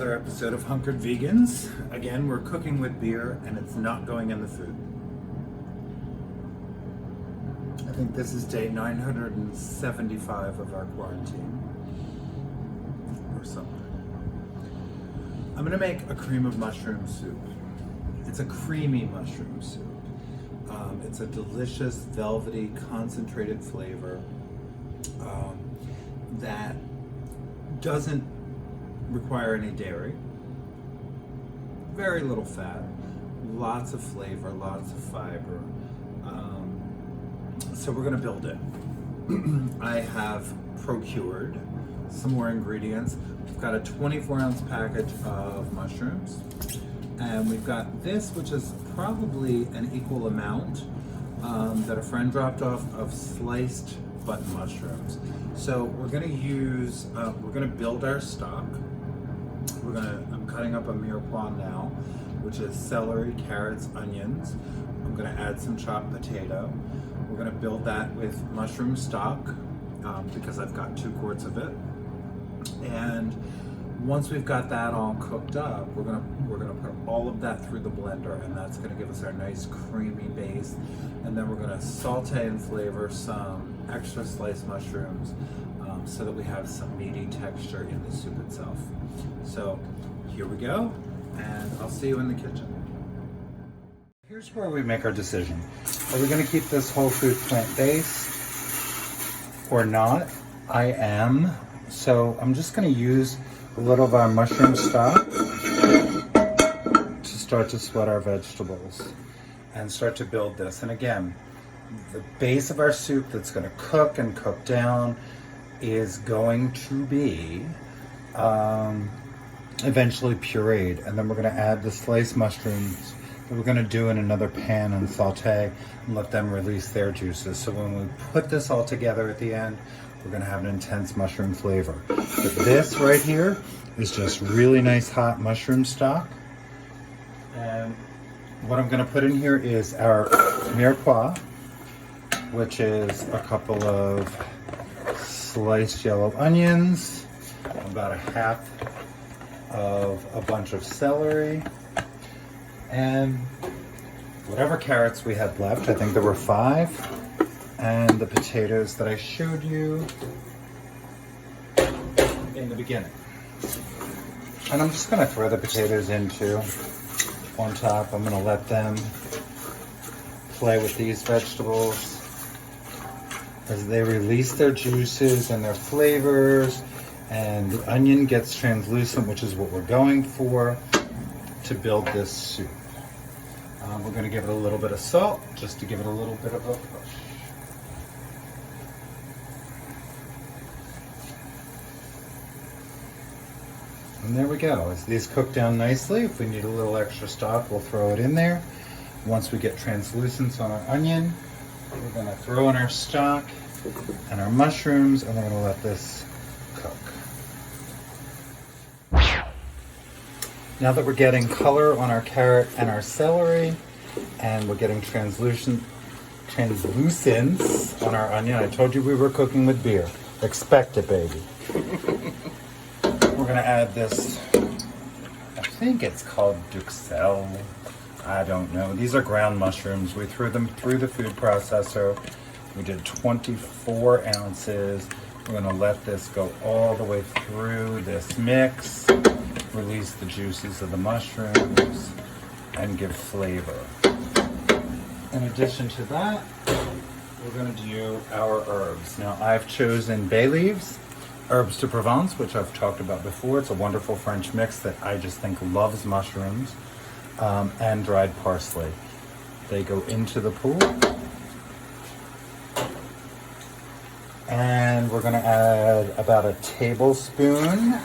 another episode of Hunkered Vegans. Again, we're cooking with beer and it's not going in the food. I think this is day 975 of our quarantine or something. I'm gonna make a cream of mushroom soup. It's a creamy mushroom soup. It's a delicious, velvety, concentrated flavor that doesn't require any dairy, very little fat, lots of flavor, lots of fiber. So we're gonna build it. I have procured some more ingredients. We've got a 24-ounce package of mushrooms, and we've got this, which is probably an equal amount that a friend dropped off of sliced button mushrooms. So we're gonna build our stock. I'm cutting up a mirepoix now, which is celery, carrots, onions. I'm gonna add some chopped potato. We're gonna build that with mushroom stock because I've got 2 quarts of it. And once we've got that all cooked up, we're gonna put all of that through the blender, and that's gonna give us our nice creamy base. And then we're gonna saute and flavor some extra sliced mushrooms so that we have some meaty texture in the soup itself. So here we go, and I'll see you in the kitchen. Here's where we make our decision. Are we gonna keep this whole food plant-based or not? I am. So I'm just gonna use a little of our mushroom stock to start to sweat our vegetables and start to build this. And again, the base of our soup that's gonna cook and cook down is going to be eventually pureed. And then we're gonna add the sliced mushrooms that we're gonna do in another pan and saute and let them release their juices. So when we put this all together at the end, we're gonna have an intense mushroom flavor. But this right here is just really nice hot mushroom stock. And what I'm gonna put in here is our mirepoix, which is a couple of sliced yellow onions, about a half of a bunch of celery, and whatever carrots we had left. I think there were 5, and the potatoes that I showed you in the beginning. And I'm just gonna throw the potatoes into on top. I'm gonna let them play with these vegetables as they release their juices and their flavors, and the onion gets translucent, which is what we're going for to build this soup. We're gonna give it a little bit of salt, just to give it a little bit of a push. And there we go. As these cook down nicely, if we need a little extra stock, we'll throw it in there. Once we get translucence on our onion, we're gonna throw in our stock and our mushrooms, and we're gonna let this cook. Now that we're getting color on our carrot and our celery, and we're getting translucence on our onion, I told you we were cooking with beer. Expect it, baby. We're gonna add this, I think it's called duxelle. I don't know. These are ground mushrooms. We threw them through the food processor. We did 24 ounces. We're gonna let this go all the way through this mix, release the juices of the mushrooms, and give flavor. In addition to that, we're gonna do our herbs. Now I've chosen bay leaves, herbs de Provence, which I've talked about before. It's a wonderful French mix that I just think loves mushrooms, and dried parsley. They go into the pool. And we're gonna add about a tablespoon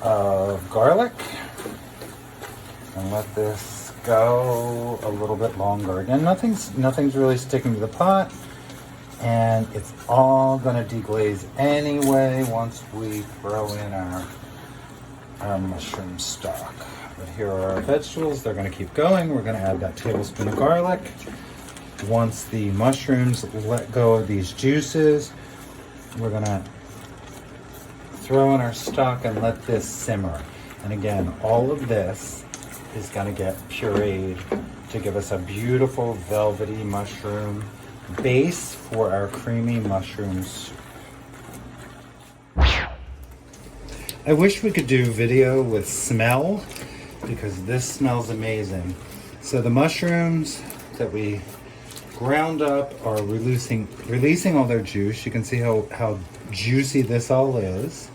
of garlic and let this go a little bit longer. Again, nothing's really sticking to the pot, and it's all gonna deglaze anyway once we throw in our mushroom stock. But here are our vegetables. They're gonna keep going. We're gonna add that tablespoon of garlic. Once the mushrooms let go of these juices, we're gonna throw in our stock and let this simmer. And again, all of this is gonna get pureed to give us a beautiful velvety mushroom base for our creamy mushroom soup. I wish we could do video with smell because this smells amazing. So the mushrooms that we ground up are releasing all their juice. You can see how juicy this all is.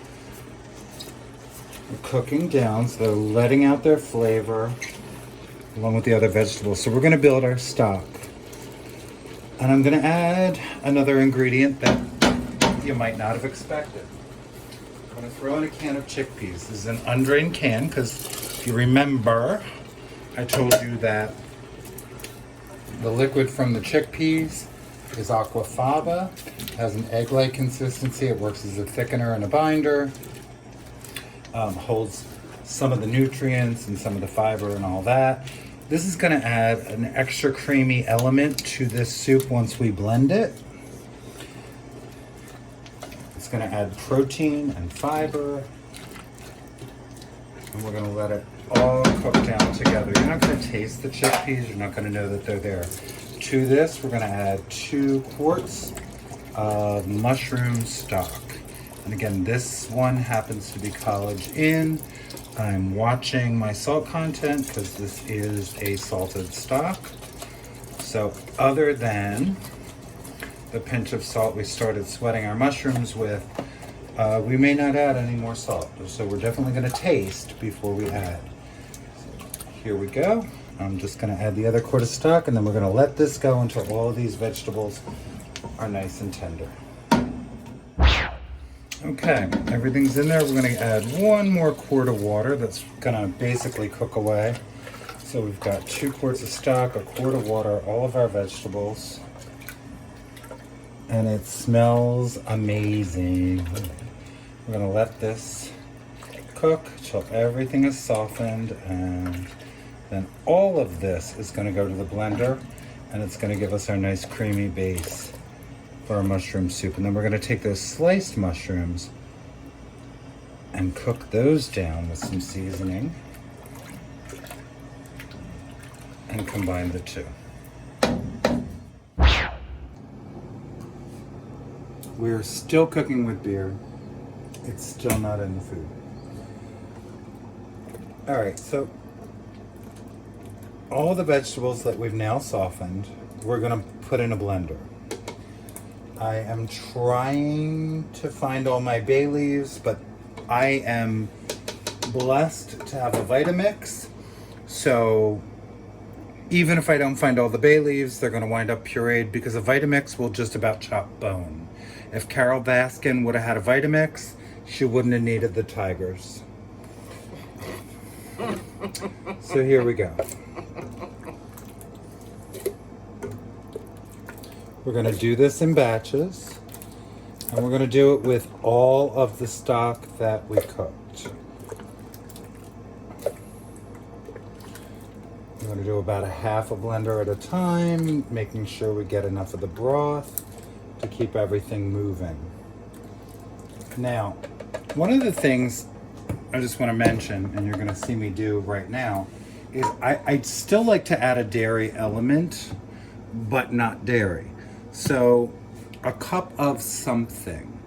They're cooking down, so they're letting out their flavor along with the other vegetables. So we're gonna build our stock. And I'm gonna add another ingredient that you might not have expected. I'm gonna throw in a can of chickpeas. This is an undrained can because if you remember, I told you that the liquid from the chickpeas is aquafaba. It has an egg-like consistency. It works as a thickener and a binder. Holds some of the nutrients and some of the fiber and all that. This is going to add an extra creamy element to this soup once we blend it. It's going to add protein and fiber. And we're going to let it all cook down together. You're not going to taste the chickpeas. You're not going to know that they're there. To this, we're going to add 2 quarts of mushroom stock. And again, this one happens to be College Inn. I'm watching my salt content because this is a salted stock. So other than the pinch of salt we started sweating our mushrooms with, we may not add any more salt. So we're definitely going to taste before we add. So here we go. I'm just going to add the other quart of stock, and then we're going to let this go until all of these vegetables are nice and tender. Okay, everything's in there. We're going to add 1 more quart of water that's going to basically cook away. So we've got 2 quarts of stock, a quart of water, all of our vegetables. And it smells amazing. We're going to let this cook till everything is softened, and then all of this is going to go to the blender, and it's going to give us our nice creamy base for our mushroom soup. And then we're going to take those sliced mushrooms and cook those down with some seasoning and combine the two. We're still cooking with beer. It's still not in the food. All right, so all the vegetables that we've now softened, we're going to put in a blender. I am trying to find all my bay leaves, but I am blessed to have a Vitamix. So even if I don't find all the bay leaves, they're going to wind up pureed because a Vitamix will just about chop bone. If Carol Baskin would have had a Vitamix, she wouldn't have needed the tigers. So here we go. We're going to do this in batches, and we're going to do it with all of the stock that we cooked. We're going to do about a half a blender at a time, making sure we get enough of the broth to keep everything moving. Now, one of the things I just want to mention, and you're going to see me do right now, is I'd still like to add a dairy element, but not dairy. So a cup of something.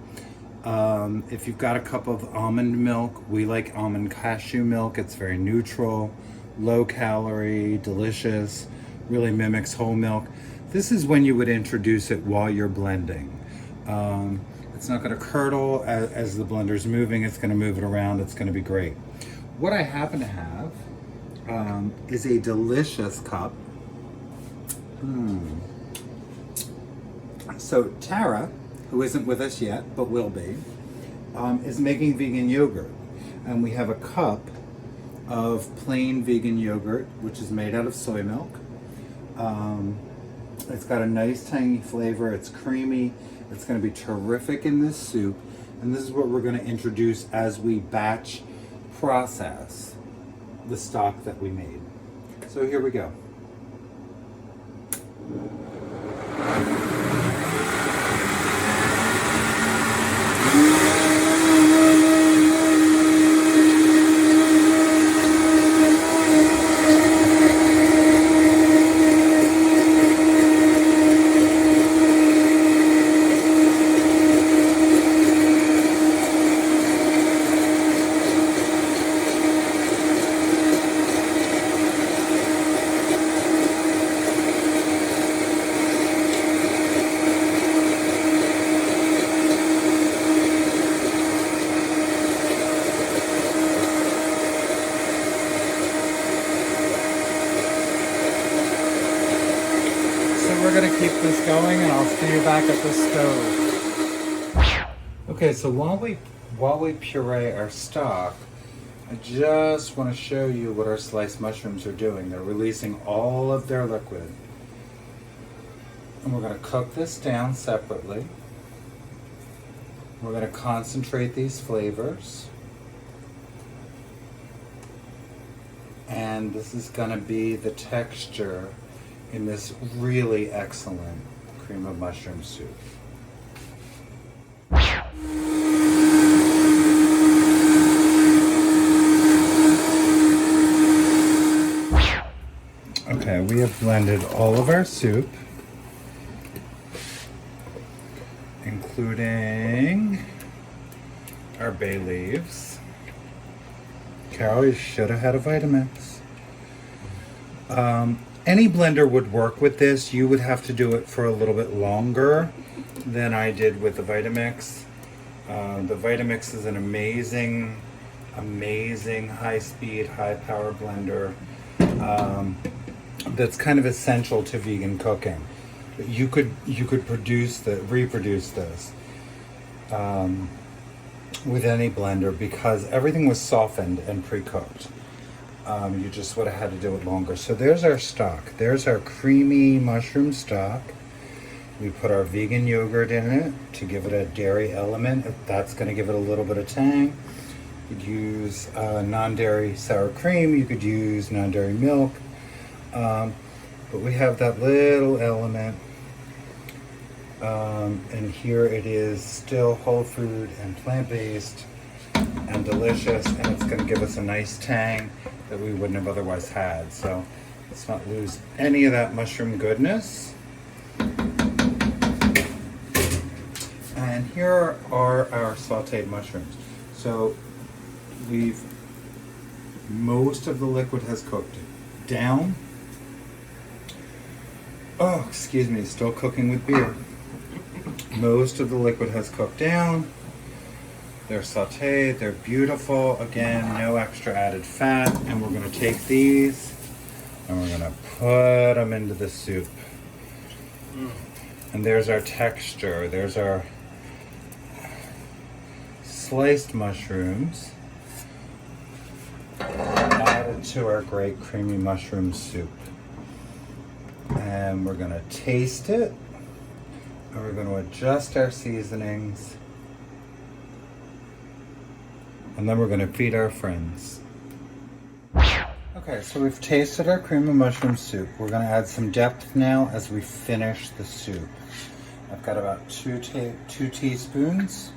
If you've got a cup of almond milk, we like almond cashew milk. It's very neutral, low calorie, delicious, really mimics whole milk. This is when you would introduce it while you're blending. It's not going to curdle as the blender's moving. It's going to move it around. It's going to be great. What I happen to have is a delicious cup. So Tara, who isn't with us yet, but will be, is making vegan yogurt. And we have a cup of plain vegan yogurt, which is made out of soy milk. It's got a nice tangy flavor. It's creamy. It's going to be terrific in this soup. And this is what we're going to introduce as we batch process the stock that we made. So here we go. gonna keep this going and I'll see you back at the stove. Okay, so while we puree our stock, I just want to show you what our sliced mushrooms are doing. They're releasing all of their liquid. And we're going to cook this down separately. We're going to concentrate these flavors. And this is going to be the texture in this really excellent cream of mushroom soup. Okay, we have blended all of our soup, including our bay leaves. Carol, you should have had a Vitamix. Any blender would work with this. You would have to do it for a little bit longer than I did with the Vitamix. The Vitamix is an amazing high-speed, high-power blender. That's kind of essential to vegan cooking. You could reproduce this with any blender because everything was softened and pre-cooked. You just would have had to do it longer. So there's our stock. There's our creamy mushroom stock. We put our vegan yogurt in it to give it a dairy element. That's going to give it a little bit of tang. You could use non-dairy sour cream. You could use non-dairy milk. But we have that little element, and here it is, still whole food and plant-based and delicious, and it's going to give us a nice tang that we wouldn't have otherwise had. So let's not lose any of that mushroom goodness. And here are our sauteed mushrooms. So most of the liquid has cooked down. Oh, excuse me, still cooking with beer. Most of the liquid has cooked down. They're sauteed, they're beautiful. Again, no extra added fat. And we're gonna take these and we're gonna put them into the soup. And there's our texture. There's our sliced mushrooms added to our great creamy mushroom soup. And we're gonna taste it, and we're gonna adjust our seasonings, and then we're gonna feed our friends. Okay, so we've tasted our cream of mushroom soup. We're gonna add some depth now as we finish the soup. I've got about two teaspoons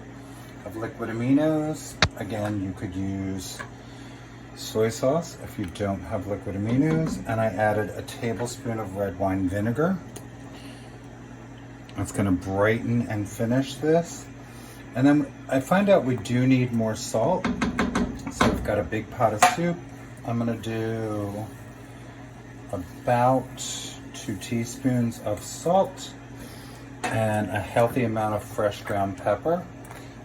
of liquid aminos. Again, you could use soy sauce if you don't have liquid aminos, and I added a tablespoon of red wine vinegar. That's going to brighten and finish this. And then I find out we do need more salt, so we've got a big pot of soup. I'm going to do about 2 teaspoons of salt and a healthy amount of fresh ground pepper,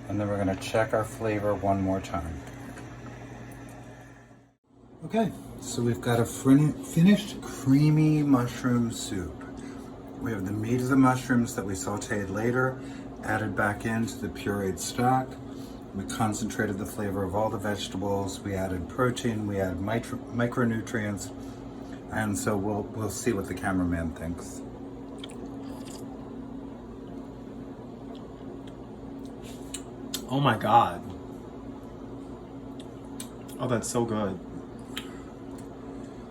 and then we're going to check our flavor one more time. Okay, so we've got a finished creamy mushroom soup. We have the meat of the mushrooms that we sauteed later, added back into the pureed stock. We concentrated the flavor of all the vegetables. We added protein, we added micronutrients, and so we'll see what the cameraman thinks. Oh my God. Oh, that's so good.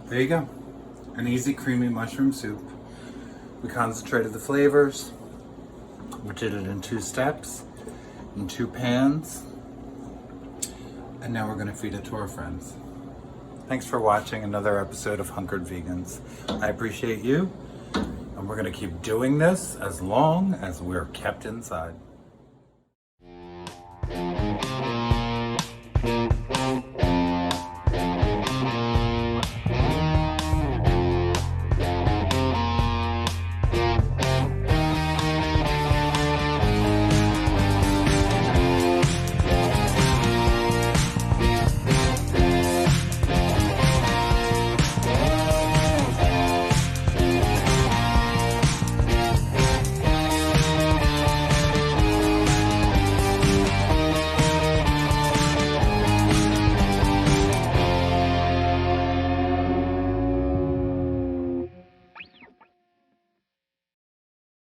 There you go. An easy creamy mushroom soup. We concentrated the flavors. We did it in 2 steps, in 2 pans. And now we're gonna feed it to our friends. Thanks for watching another episode of Hunkered Vegans. I appreciate you, and we're gonna keep doing this as long as we're kept inside.